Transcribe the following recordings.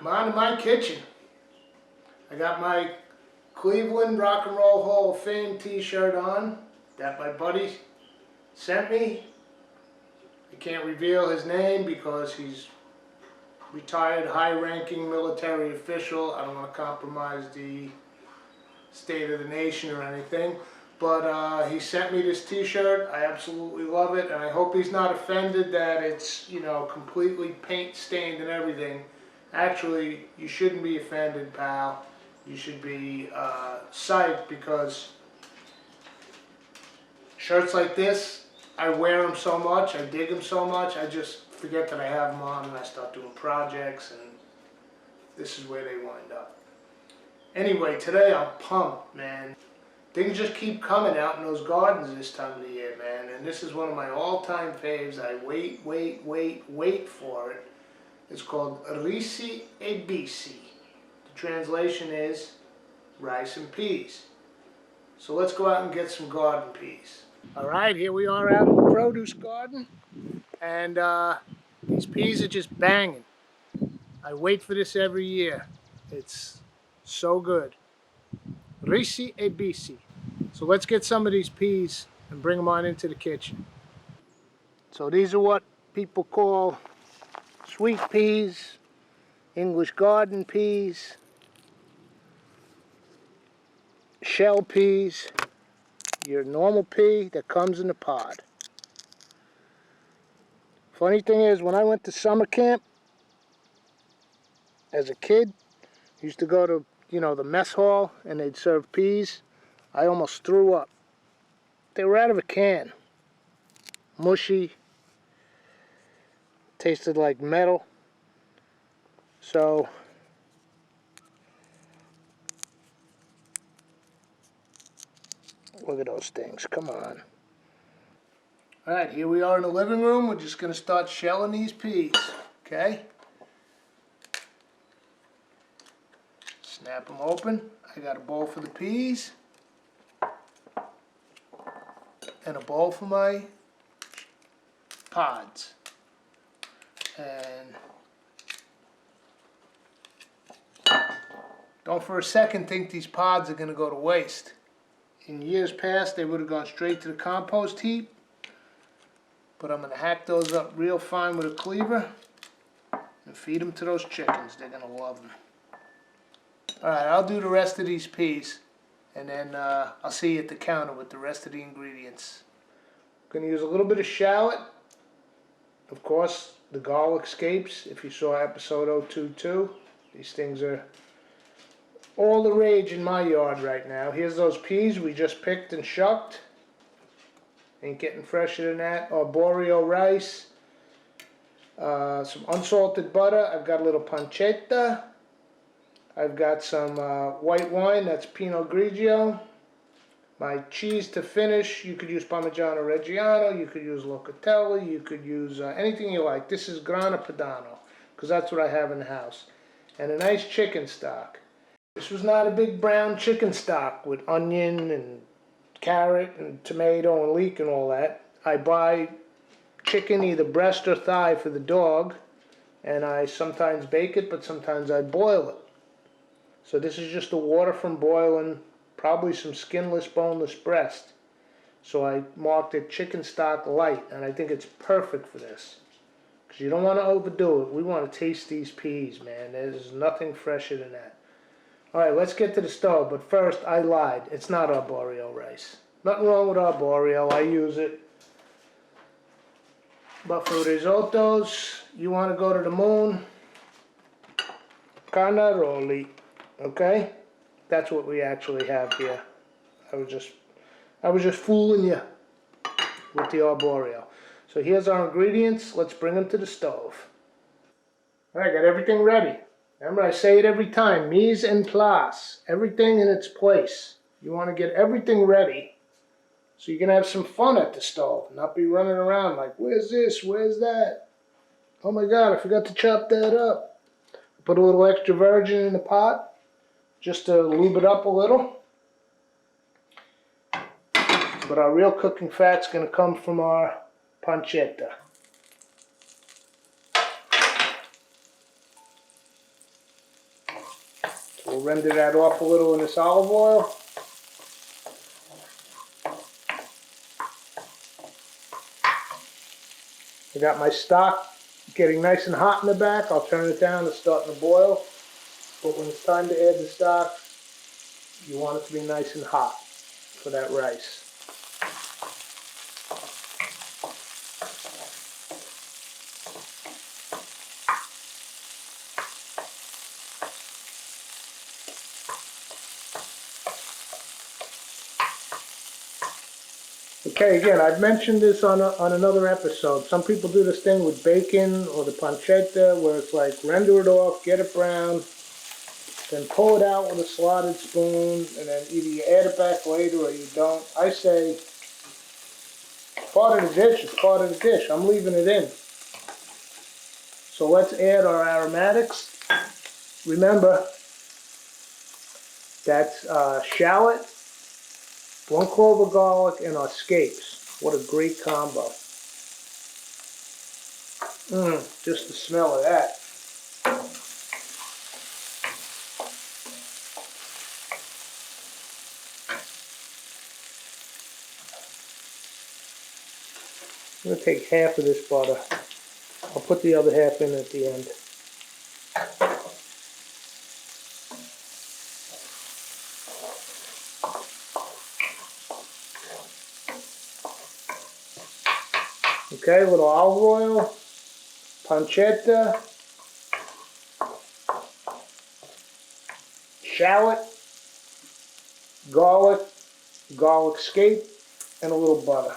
I'm on in my kitchen. I got my Cleveland Rock and Roll Hall of Fame t-shirt on that my buddy sent me. I can't reveal his name because he's retired high-ranking military official. I don't want to compromise the state of the nation or anything. But he sent me this t-shirt. I absolutely love it, and I hope he's not offended that it's, you know, completely paint stained and everything. Actually, you shouldn't be offended, pal. You should be psyched, because shirts like this, I wear them so much, I dig them so much, I just forget that I have them on and I start doing projects, and this is where they wind up. Anyway, today I'm pumped, man. Things just keep coming out in those gardens this time of the year, man, and this is one of my all-time faves. I wait for it. It's called Risi e Bisi. The translation is rice and peas. So let's go out and get some garden peas. All right, here we are out in the produce garden, and these peas are just banging. I wait for this every year. It's so good. Risi e Bisi. So let's get some of these peas and bring them on into the kitchen. So these are what people call sweet peas, English garden peas, shell peas, your normal pea that comes in a pod. Funny thing is, when I went to summer camp as a kid, I used to go to, you know, the mess hall, and they'd serve peas. I almost threw up. They were out of a can. Mushy. Tasted like metal. So look at those things. Come on. Alright, here we are in the living room. We're just going to start shelling these peas. Okay? Snap them open. I got a bowl for the peas. And a bowl for my pods. And don't for a second think these pods are going to go to waste. In years past, they would have gone straight to the compost heap. But I'm going to hack those up real fine with a cleaver and feed them to those chickens. They're going to love them. Alright, I'll do the rest of these peas, and then I'll see you at the counter with the rest of the ingredients. I'm going to use a little bit of shallot. Of course, the garlic scapes, if you saw episode 022. These things are all the rage in my yard right now. Here's those peas we just picked and shucked. Ain't getting fresher than that. Arborio rice. Some unsalted butter. I've got a little pancetta. I've got some white wine, that's Pinot Grigio. My cheese to finish, you could use Parmigiano Reggiano, you could use Locatelli, you could use anything you like. This is Grana Padano, because that's what I have in the house. And a nice chicken stock. This was not a big brown chicken stock with onion and carrot and tomato and leek and all that. I buy chicken, either breast or thigh, for the dog, and I sometimes bake it, but sometimes I boil it. So this is just the water from boiling, probably some skinless, boneless breast. So I marked it chicken stock light, and I think it's perfect for this. Because you don't want to overdo it. We want to taste these peas, man. There's nothing fresher than that. Alright, let's get to the stove, but first, I lied. It's not arborio rice. Nothing wrong with arborio, I use it. But for risottos, you want to go to the moon, carnaroli. Okay, that's what we actually have here. I was just fooling you with the arborio. So here's our ingredients. Let's bring them to the stove. All right, got everything ready. Remember, I say it every time: mise en place. Everything in its place. You want to get everything ready so you can have some fun at the stove, not be running around like, where's this? Where's that? Oh my God, I forgot to chop that up. Put a little extra virgin in the pot, just to lube it up a little. But our real cooking fat's going to come from our pancetta. We'll render that off a little in this olive oil. I got my stock getting nice and hot in the back. I'll turn it down. It's starting to boil. But when it's time to add the stock, you want it to be nice and hot for that rice. Okay, again, I've mentioned this on another episode. Some people do this thing with bacon or the pancetta where it's like render it off, get it brown, then pull it out with a slotted spoon, and then either you add it back later or you don't. I say, part of the dish is part of the dish. I'm leaving it in. So let's add our aromatics. Remember, that's shallot, 1 clove of garlic, and our scapes. What a great combo. Just the smell of that. I'm going to take half of this butter. I'll put the other half in at the end. Okay, a little olive oil, pancetta, shallot, garlic scape, and a little butter.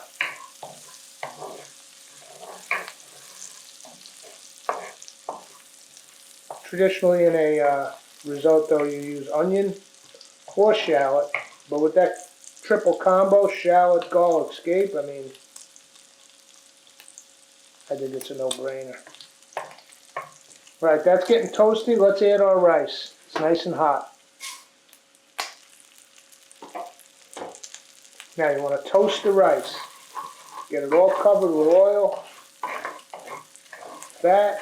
Traditionally in a risotto you use onion or shallot, but with that triple combo, shallot, garlic, scape, I mean, I think it's a no-brainer. Right, that's getting toasty. Let's add our rice. It's nice and hot. Now you want to toast the rice. Get it all covered with oil, fat.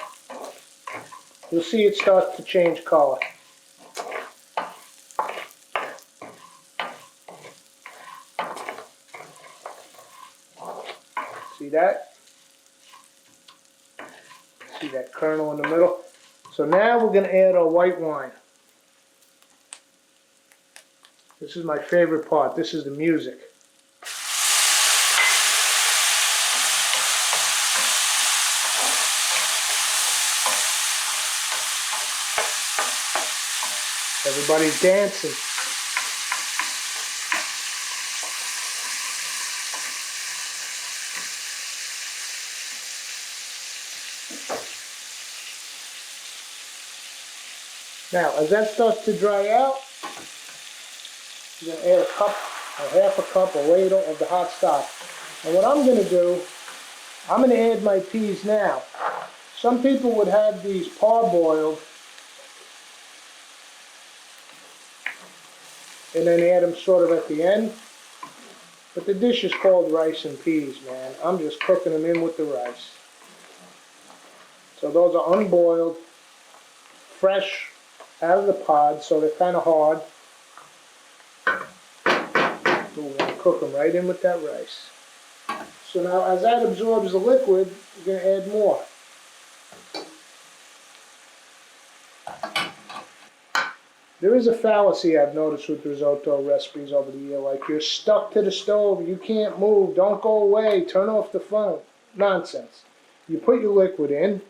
You'll see it starts to change color. See that? See that kernel in the middle? So now we're going to add our white wine. This is my favorite part. This is the music. Everybody's dancing. Now, as that starts to dry out, you're going to add a cup, or half a cup, a ladle of the hot stock. And what I'm going to do, I'm going to add my peas now. Some people would have these parboiled and then add them sort of at the end. But the dish is called rice and peas, man. I'm just cooking them in with the rice. So those are unboiled, fresh, out of the pod, so they're kind of hard. So we're going to cook them right in with that rice. So now as that absorbs the liquid, we're going to add more. There is a fallacy I've noticed with risotto recipes over the year, like you're stuck to the stove, you can't move, don't go away, turn off the phone. Nonsense. You put your liquid in,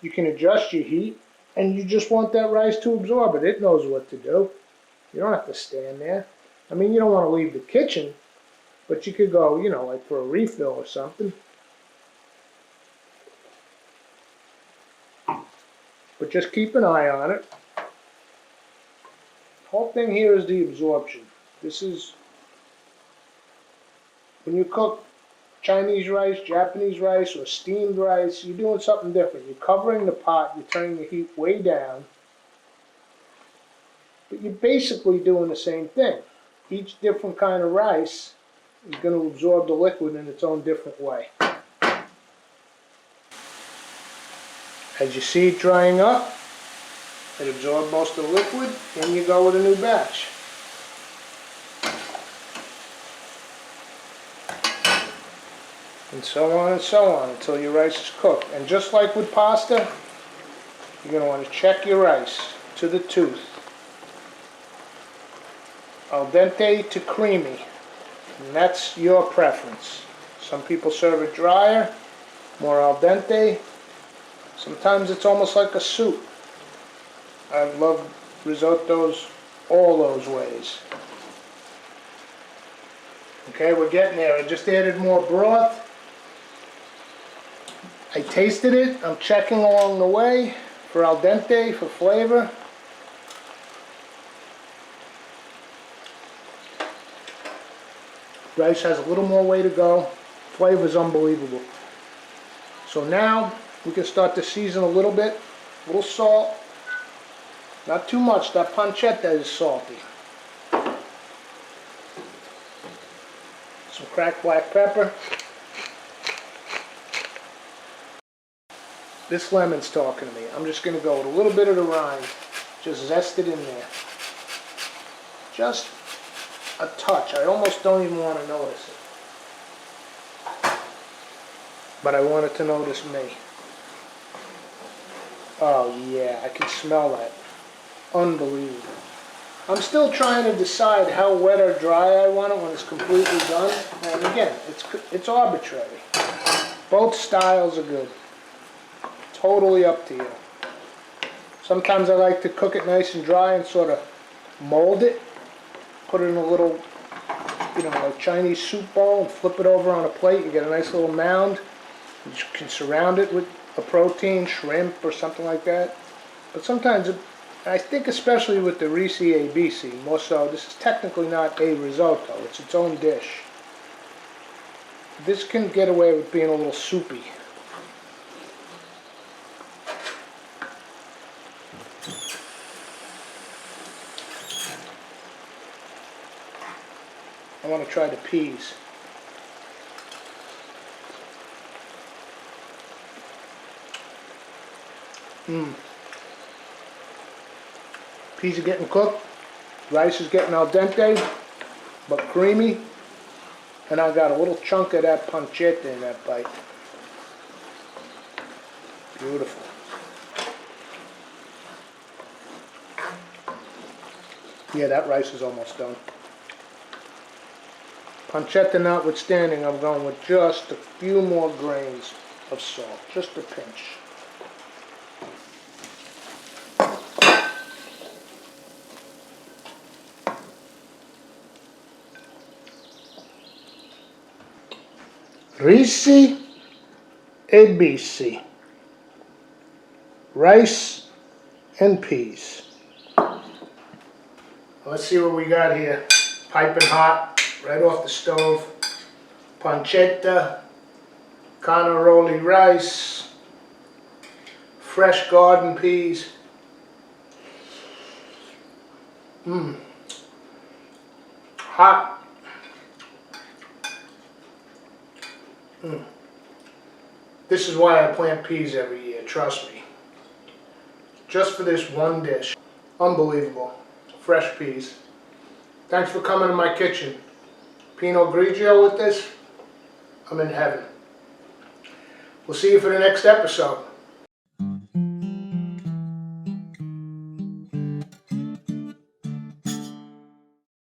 you can adjust your heat, and you just want that rice to absorb it. It knows what to do. You don't have to stand there. I mean, you don't want to leave the kitchen, but you could go, you know, like for a refill or something. But just keep an eye on it. The whole thing here is the absorption. This is, when you cook Chinese rice, Japanese rice, or steamed rice, you're doing something different. You're covering the pot, you're turning the heat way down, but you're basically doing the same thing. Each different kind of rice is going to absorb the liquid in its own different way. As you see it drying up, It absorbed most of the liquid, and you go with a new batch. And so on until your rice is cooked. And just like with pasta, you're going to want to check your rice to the tooth. Al dente to creamy, and that's your preference. Some people serve it drier, more al dente. Sometimes it's almost like a soup. I love risottos all those ways. Okay, we're getting there. I just added more broth. I tasted it. I'm checking along the way for al dente, for flavor. Rice has a little more way to go. Flavor is unbelievable. So now we can start to season a little bit. A little salt. Not too much. That pancetta is salty. Some cracked black pepper. This lemon's talking to me. I'm just going to go with a little bit of the rind. Just zest it in there. Just a touch. I almost don't even want to notice it. But I want it to notice me. Oh yeah, I can smell that. Unbelievable. I'm still trying to decide how wet or dry I want it when it's completely done. And again, it's arbitrary. Both styles are good. Totally up to you. Sometimes I like to cook it nice and dry and sort of mold it. Put it in a little, like Chinese soup bowl and flip it over on a plate. You get a nice little mound. You can surround it with a protein, shrimp or something like that. But sometimes, I think especially with the Risi e Bisi, more so, this is technically not a risotto. It's its own dish. This can get away with being a little soupy. I want to try the peas. Peas are getting cooked. Rice is getting al dente, but creamy. And I got a little chunk of that pancetta in that bite. Beautiful. Yeah, that rice is almost done. Pancetta notwithstanding, I'm going with just a few more grains of salt, just a pinch. Risi e Bisi. Rice and peas. Let's see what we got here. Piping hot, right off the stove. Pancetta, carnaroli rice, fresh garden peas. Hot. This is why I plant peas every year, trust me. Just for this one dish. Unbelievable. Fresh peas. Thanks for coming to my kitchen. Pinot Grigio with this, I'm in heaven. We'll see you for the next episode.